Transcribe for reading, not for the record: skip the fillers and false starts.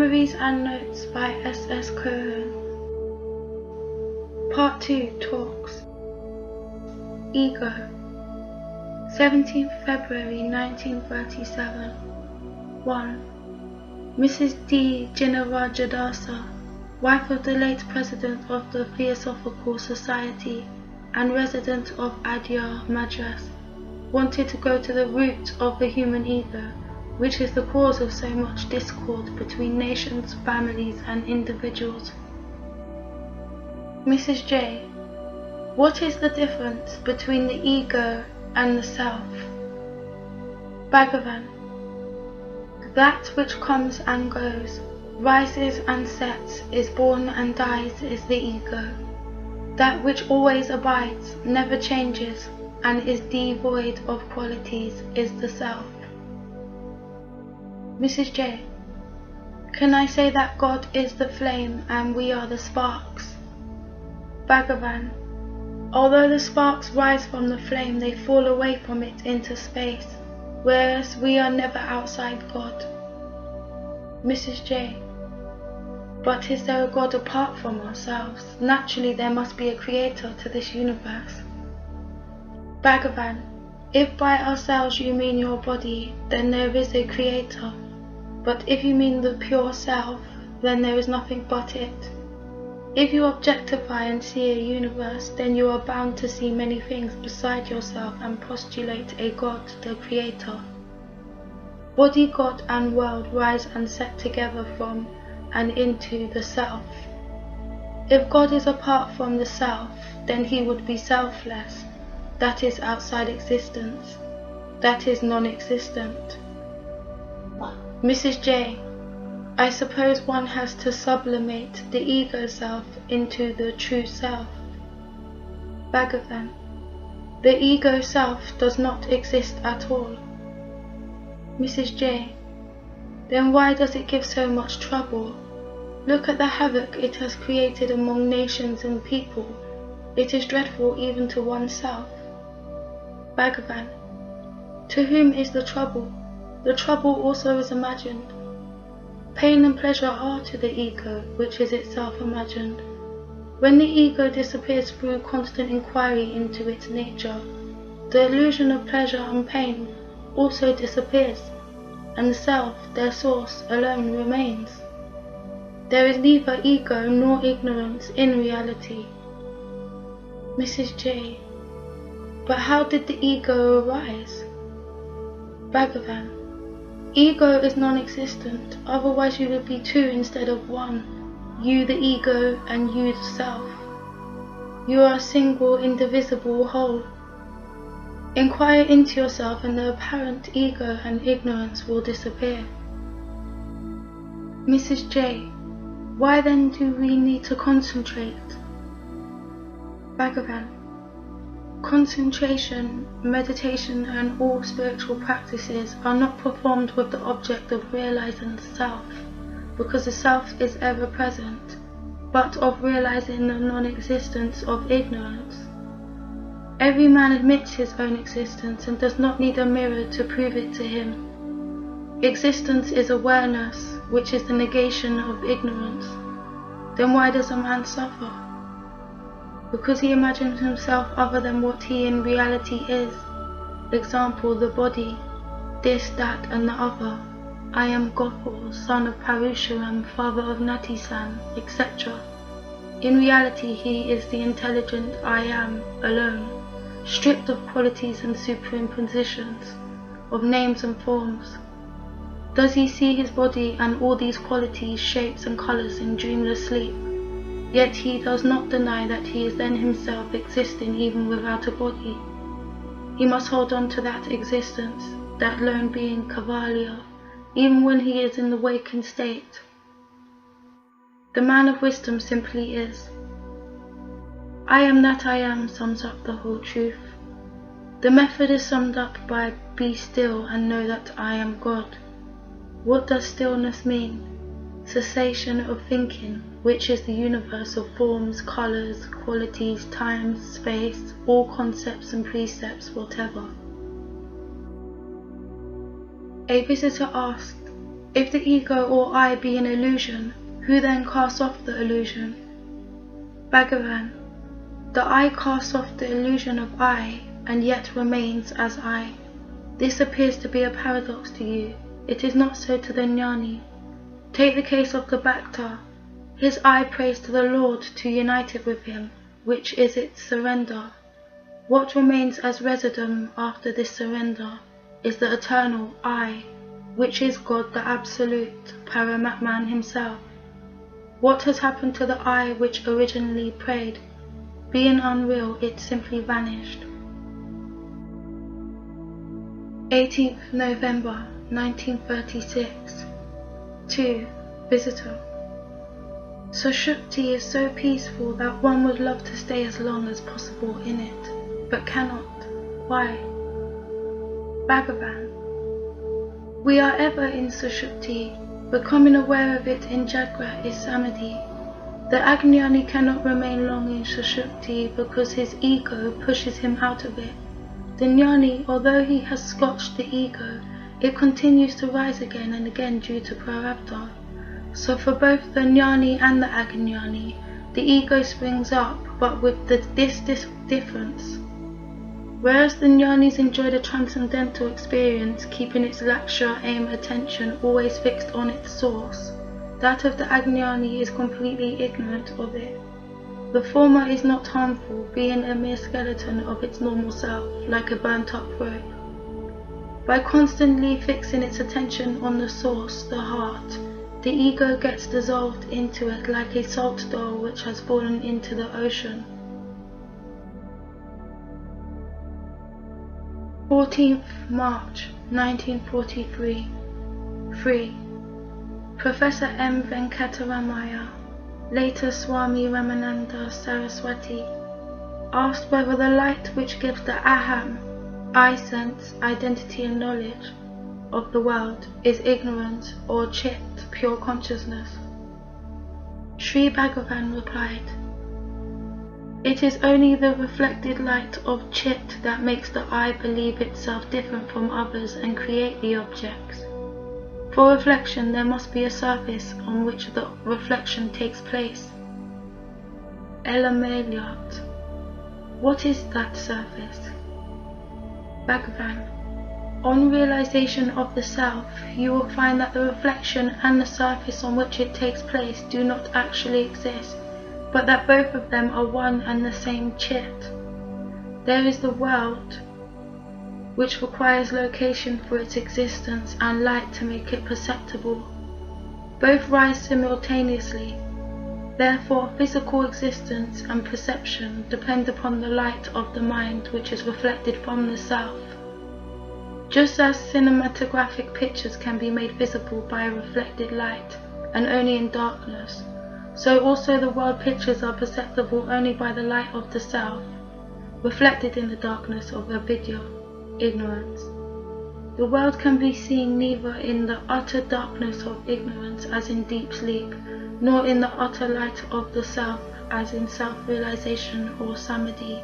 Memories and Notes by S.S. Cohen. Part 2 Talks. Ego. 17th February 1937. 1. Mrs. D. Jinarajadasa, wife of the late President of the Theosophical Society and resident of Adyar, Madras, wanted to go to the root of the human ego, which is the cause of so much discord between nations, families, and individuals. Mrs. J. What is the difference between the ego and the self? Bhagavan. That which comes and goes, rises and sets, is born and dies is the ego. That which always abides, never changes, and is devoid of qualities is the self. Mrs. J. Can I say that God is the flame and we are the sparks? Bhagavan. Although the sparks rise from the flame, they fall away from it into space, whereas we are never outside God. Mrs. J. But is there a God apart from ourselves? Naturally there must be a creator to this universe. Bhagavan. If by ourselves you mean your body, then there is a creator. But if you mean the pure self, then there is nothing but it. If you objectify and see a universe, then you are bound to see many things beside yourself and postulate a God, the creator. Body, God, and world rise and set together from and into the self. If God is apart from the self, then he would be selfless, that is outside existence, that is non-existent. Mrs. J. I suppose one has to sublimate the ego self into the true self. Bhagavan. The ego self does not exist at all. Mrs. J. Then why does it give so much trouble? Look at the havoc it has created among nations and people. It is dreadful even to oneself. Bhagavan. To whom is the trouble? The trouble also is imagined. Pain and pleasure are to the ego, which is itself imagined. When the ego disappears through constant inquiry into its nature, the illusion of pleasure and pain also disappears, and the self, their source, alone remains. There is neither ego nor ignorance in reality. Mrs. J. But how did the ego arise? Bhagavan. Ego is non-existent, otherwise you would be two instead of one, you the ego and you the self. You are a single, indivisible whole. Inquire into yourself and the apparent ego and ignorance will disappear. Mrs. J. Why then do we need to concentrate? Bhagavan. Concentration, meditation and all spiritual practices are not performed with the object of realizing the self, because the self is ever present, but of realizing the non-existence of ignorance. Every man admits his own existence and does not need a mirror to prove it to him. Existence is awareness, which is the negation of ignorance. Then why does a man suffer? Because he imagines himself other than what he in reality is. Example, the body, this, that, and the other. I am Gopal, son of Parusharam, father of Natisan, etc. In reality, he is the intelligent I am, alone, stripped of qualities and superimpositions, of names and forms. Does he see his body and all these qualities, shapes, and colours in dreamless sleep? Yet he does not deny that he is then himself existing even without a body. He must hold on to that existence, that lone being Kavalia, even when he is in the waking state. The man of wisdom simply is. I am that I am sums up the whole truth. The method is summed up by be still and know that I am God. What does stillness mean? Cessation of thinking, which is the universe of forms, colours, qualities, time, space, all concepts and precepts, whatever. A visitor asked, If the ego or I be an illusion, who then casts off the illusion? Bhagavan, the I casts off the illusion of I, and yet remains as I. This appears to be a paradox to you. It is not so to the jnani. Take the case of the bhakta. His I prays to the Lord to unite it with him, which is its surrender. What remains as residuum after this surrender is the eternal I, which is God the Absolute, Paramatman himself. What has happened to the I which originally prayed? Being unreal, it simply vanished. 18th November 1936. 2. Visitor. Sushupti is so peaceful that one would love to stay as long as possible in it, but cannot. Why? Bhagavan. We are ever in Sushupti. Becoming aware of it in Jagrat is Samadhi. The Ajnani cannot remain long in Sushupti because his ego pushes him out of it. The Jnani, although he has scotched the ego, it continues to rise again and again due to prarabdha. So for both the Jnani and the Ajnani, the ego springs up, but with this difference. Whereas the Jnanis enjoy the transcendental experience, keeping its lakshya, aim, attention always fixed on its source, that of the Ajnani is completely ignorant of it. The former is not harmful, being a mere skeleton of its normal self, like a burnt-up rope. By constantly fixing its attention on the source, the heart, the ego gets dissolved into it like a salt doll which has fallen into the ocean. 14th March 1943. 3. Professor M. Venkataramaya, later Swami Ramananda Saraswati, asked whether the light which gives the aham, I sense, identity and knowledge of the world is ignorance or chit, pure consciousness. Sri Bhagavan replied, it is only the reflected light of chit that makes the I believe itself different from others and create the objects. For reflection there must be a surface on which the reflection takes place. Elamayat. What is that surface? Bhagavan. On realization of the self, you will find that the reflection and the surface on which it takes place do not actually exist, but that both of them are one and the same chit. There is the world, which requires location for its existence and light to make it perceptible. Both rise simultaneously. Therefore, physical existence and perception depend upon the light of the mind which is reflected from the self. Just as cinematographic pictures can be made visible by a reflected light and only in darkness, so also the world pictures are perceptible only by the light of the self, reflected in the darkness of avidya, ignorance. The world can be seen neither in the utter darkness of ignorance as in deep sleep, nor in the utter light of the self as in self-realization or samadhi.